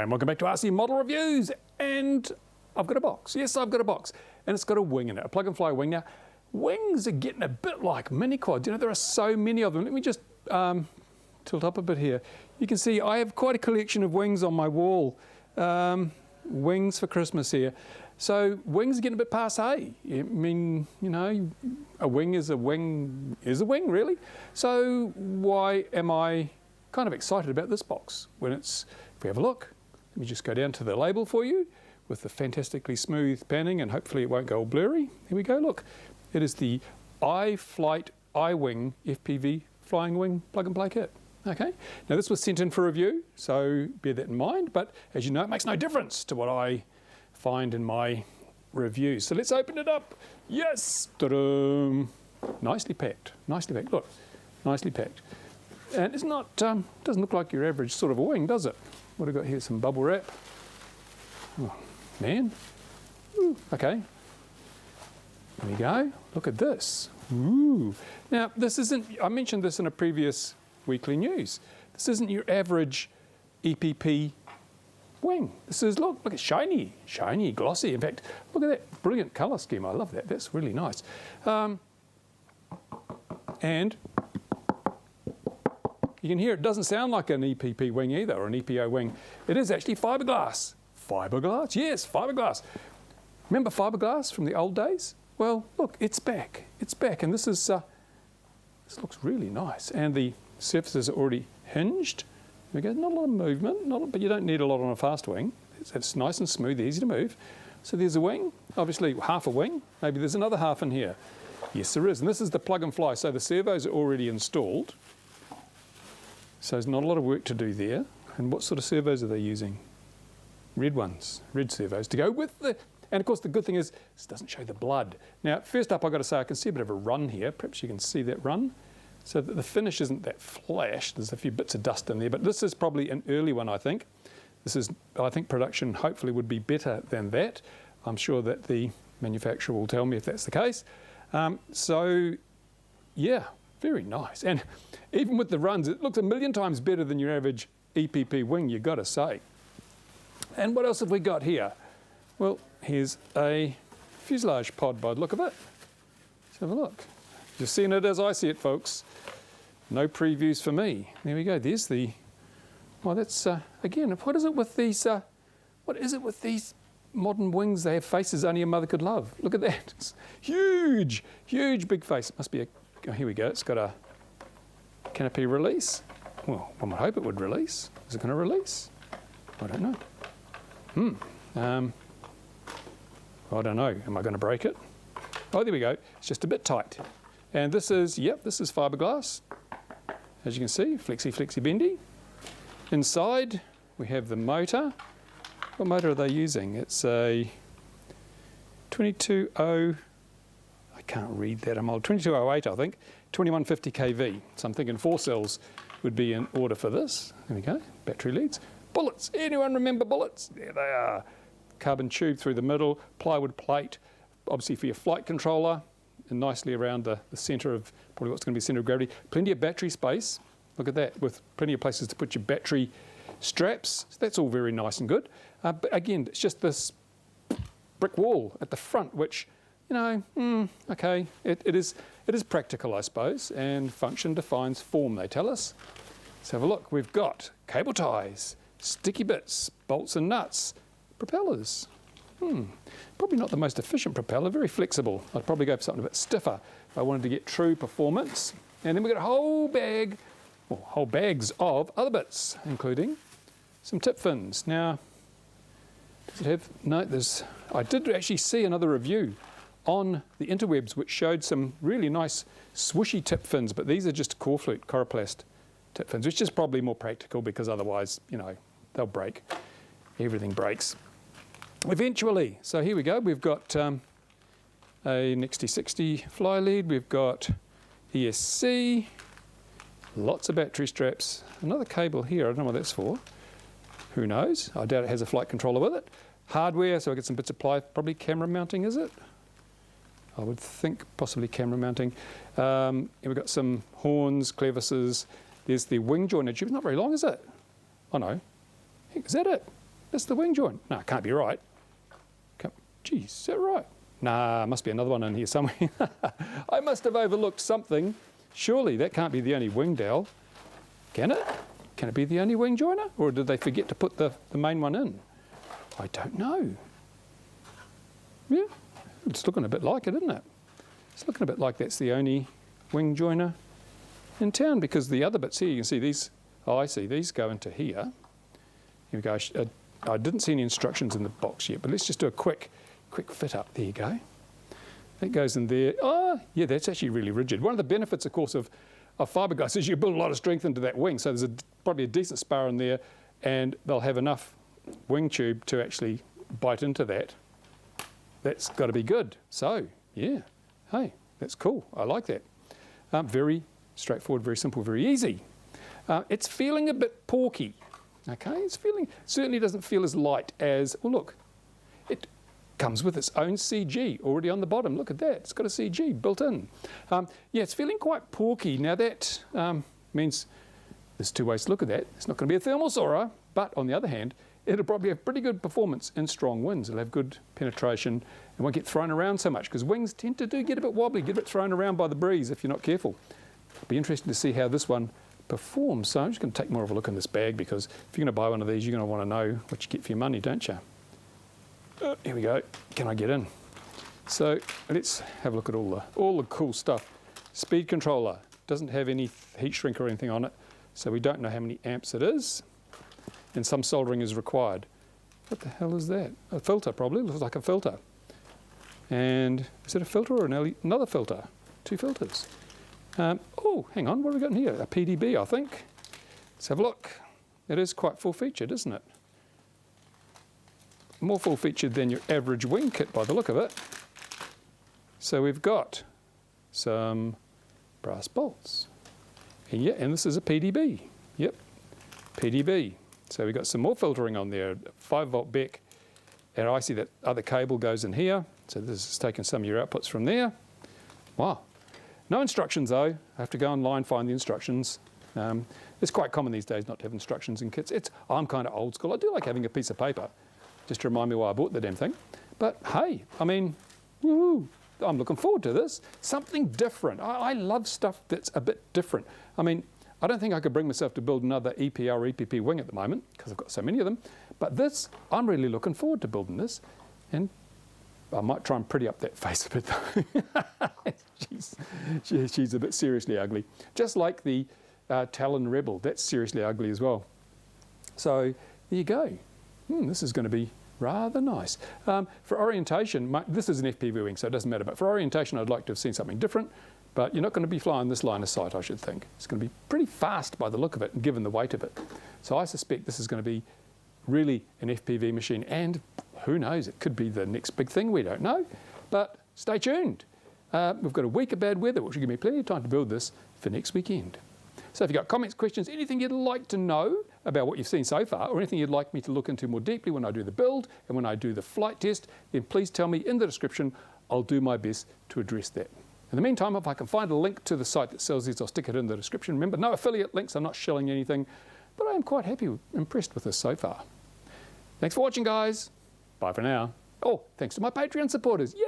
And welcome back to RC Model Reviews. And I've got a box. Yes, I've got a box. And it's got a wing in it, a plug and fly wing. Now, wings are getting a bit like mini quads. You know, there are so many of them. Let me just tilt up a bit here. You can see I have quite a collection of wings on my wall. Wings for Christmas here. So wings are getting a bit passé. I mean, you know, a wing is a wing really. So why am I kind of excited about this box when it's, if we have a look, let me just go down to the label for you with the fantastically smooth panning, and hopefully it won't go all blurry. Here we go, look. It is the iWing FPV flying wing plug and play kit. Okay, now this was sent in for review, so bear that in mind, but as you know, it makes no difference to what I find in my reviews. So let's open it up. Yes, ta-da! Nicely packed, look, nicely packed. And it's not, doesn't look like your average sort of a wing, does it? What have I got here? Some bubble wrap. Oh, man. Ooh, okay. There we go. Look at this. Ooh. Now, this isn't, I mentioned this in a previous weekly news. This isn't your average EPP wing. This is, look, it's shiny, glossy. In fact, look at that brilliant colour scheme. I love that. That's really nice. And you can hear it doesn't sound like an EPP wing either, or an EPO wing. It is actually fiberglass. Fiberglass? Yes, fiberglass. Remember fiberglass from the old days? Well, look, it's back. It's back, and this is this looks really nice. And the surfaces are already hinged. There we go. Not a lot of movement, but you don't need a lot on a fast wing. It's nice and smooth, easy to move. So there's a wing, obviously half a wing. Maybe there's another half in here. Yes, there is. And this is the plug and fly. So the servos are already installed. So there's not a lot of work to do there. And what sort of servos are they using? Red ones, red servos to go with the, and of course the good thing is this doesn't show the blood. Now first up I've got to say I can see a bit of a run here. Perhaps you can see that run. So that the finish isn't that flash. There's a few bits of dust in there, but this is probably an early one, I think. This is, I think production hopefully would be better than that. I'm sure that the manufacturer will tell me if that's the case. So yeah, very nice. And even with the runs, it looks a million times better than your average EPP wing, you've got to say. And what else have we got here? Well, here's a fuselage pod by the look of it. Let's have a look. You're seeing it as I see it, folks. No previews for me. There we go. There's the, well, that's, again, what is it with these modern wings? They have faces only a mother could love. Look at that. It's huge, big face. It must be a, oh, here we go. It's got a Canopy Release. Well, one would hope it would release. Is it going to release? I don't know. I don't know. Am I going to break it? Oh, there we go. It's just a bit tight. And this is, yep, this is fiberglass. As you can see, flexy, bendy. Inside, we have the motor. What motor are they using? It's a 22.0, I can't read that, I'm old, 2208, I think, 2150 kV. So I'm thinking 4 cells would be in order for this. There we go, battery leads. Bullets, anyone remember bullets? There they are. Carbon tube through the middle, plywood plate, obviously for your flight controller, and nicely around the centre of, probably what's going to be centre of gravity. Plenty of battery space, look at that, with plenty of places to put your battery straps. So that's all very nice and good. But again, it's just this brick wall at the front, which, you know, okay, it is practical, I suppose, and function defines form, they tell us. Let's have a look. We've got cable ties, sticky bits, bolts and nuts, propellers. Probably not the most efficient propeller, very flexible. I'd probably go for something a bit stiffer if I wanted to get true performance. And then we've got a whole bag, well, whole bags of other bits, including some tip fins. Now, does it have, no, there's, I did actually see another review on the interwebs which showed some really nice swooshy tip fins, but these are just coroplast tip fins, which is probably more practical because otherwise, you know, they'll break. Everything breaks eventually. So here we go. We've got a NXT60 fly lead. We've got ESC, lots of battery straps, another cable here. I don't know what that's for. Who knows? I doubt it has a flight controller with it. Hardware, so I get some bits of ply, probably camera mounting, is it? I would think possibly camera mounting. And we've got some horns, clevises. There's the wing joiner tube. It's not very long, is it? Oh no. Is that it? That's the wing joint. No, it can't be right. Geez, is that right? Nah, must be another one in here somewhere. I must have overlooked something. Surely that can't be the only wing dowel. Can it? Can it be the only wing joiner? Or did they forget to put the main one in? I don't know. Yeah, it's looking a bit like it, isn't it? It's looking a bit like that's the only wing joiner in town, because the other bits here, you can see these, oh, I see, these go into here. Here we go. I didn't see any instructions in the box yet, but let's just do a quick fit up. There you go. That goes in there. Oh, yeah, that's actually really rigid. One of the benefits, of course, of fiberglass is you build a lot of strength into that wing, so there's probably a decent spar in there, and they'll have enough wing tube to actually bite into that. That's got to be good. So, yeah, hey, that's cool. I like that. Very straightforward, very simple, very easy. It's feeling a bit porky. Okay, it's feeling, certainly doesn't feel as light as, well, look, it comes with its own CG already on the bottom. Look at that, it's got a CG built in. Yeah, it's feeling quite porky. Now that means there's two ways to look at that. It's not going to be a thermal soarer, but on the other hand, it'll probably have pretty good performance in strong winds. It'll have good penetration and won't get thrown around so much, because wings tend to get a bit wobbly, get a bit thrown around by the breeze if you're not careful. It'll be interesting to see how this one performs. So I'm just going to take more of a look in this bag, because if you're going to buy one of these, you're going to want to know what you get for your money, don't you? Here we go. Can I get in? So let's have a look at all the cool stuff. Speed controller. Doesn't have any heat shrink or anything on it, so we don't know how many amps it is. And some soldering is required. What the hell is that? A filter, probably. Looks like a filter. And is it a filter or another filter? Two filters. Oh, hang on. What have we got in here? A PDB, I think. Let's have a look. It is quite full-featured, isn't it? More full-featured than your average wing kit by the look of it. So we've got some brass bolts. And yeah, and this is a PDB. Yep, PDB. So we've got some more filtering on there, 5-volt BEC, and I see that other cable goes in here. So this is taking some of your outputs from there. Wow. No instructions though. I have to go online, find the instructions. It's quite common these days not to have instructions in kits. I'm kind of old school. I do like having a piece of paper, just to remind me why I bought the damn thing. But hey, I mean, woohoo, I'm looking forward to this. Something different. I love stuff that's a bit different. I mean, I don't think I could bring myself to build another EP or EPP wing at the moment, because I've got so many of them. But this, I'm really looking forward to building this. And I might try and pretty up that face a bit though. she's a bit seriously ugly. Just like the Talon Rebel, that's seriously ugly as well. So there you go. This is going to be rather nice. For orientation, this is an FPV wing, so it doesn't matter. But for orientation, I'd like to have seen something different. But you're not going to be flying this line of sight, I should think. It's going to be pretty fast by the look of it, given the weight of it. So I suspect this is going to be really an FPV machine. And who knows, it could be the next big thing, we don't know. But stay tuned. We've got a week of bad weather, which will give me plenty of time to build this for next weekend. So if you've got comments, questions, anything you'd like to know about what you've seen so far, or anything you'd like me to look into more deeply when I do the build and when I do the flight test, then please tell me in the description. I'll do my best to address that. In the meantime, if I can find a link to the site that sells these, I'll stick it in the description. Remember, no affiliate links, I'm not shilling anything, but I am quite happy, impressed with this so far. Thanks for watching, guys. Bye for now. Oh, thanks to my Patreon supporters. Yay!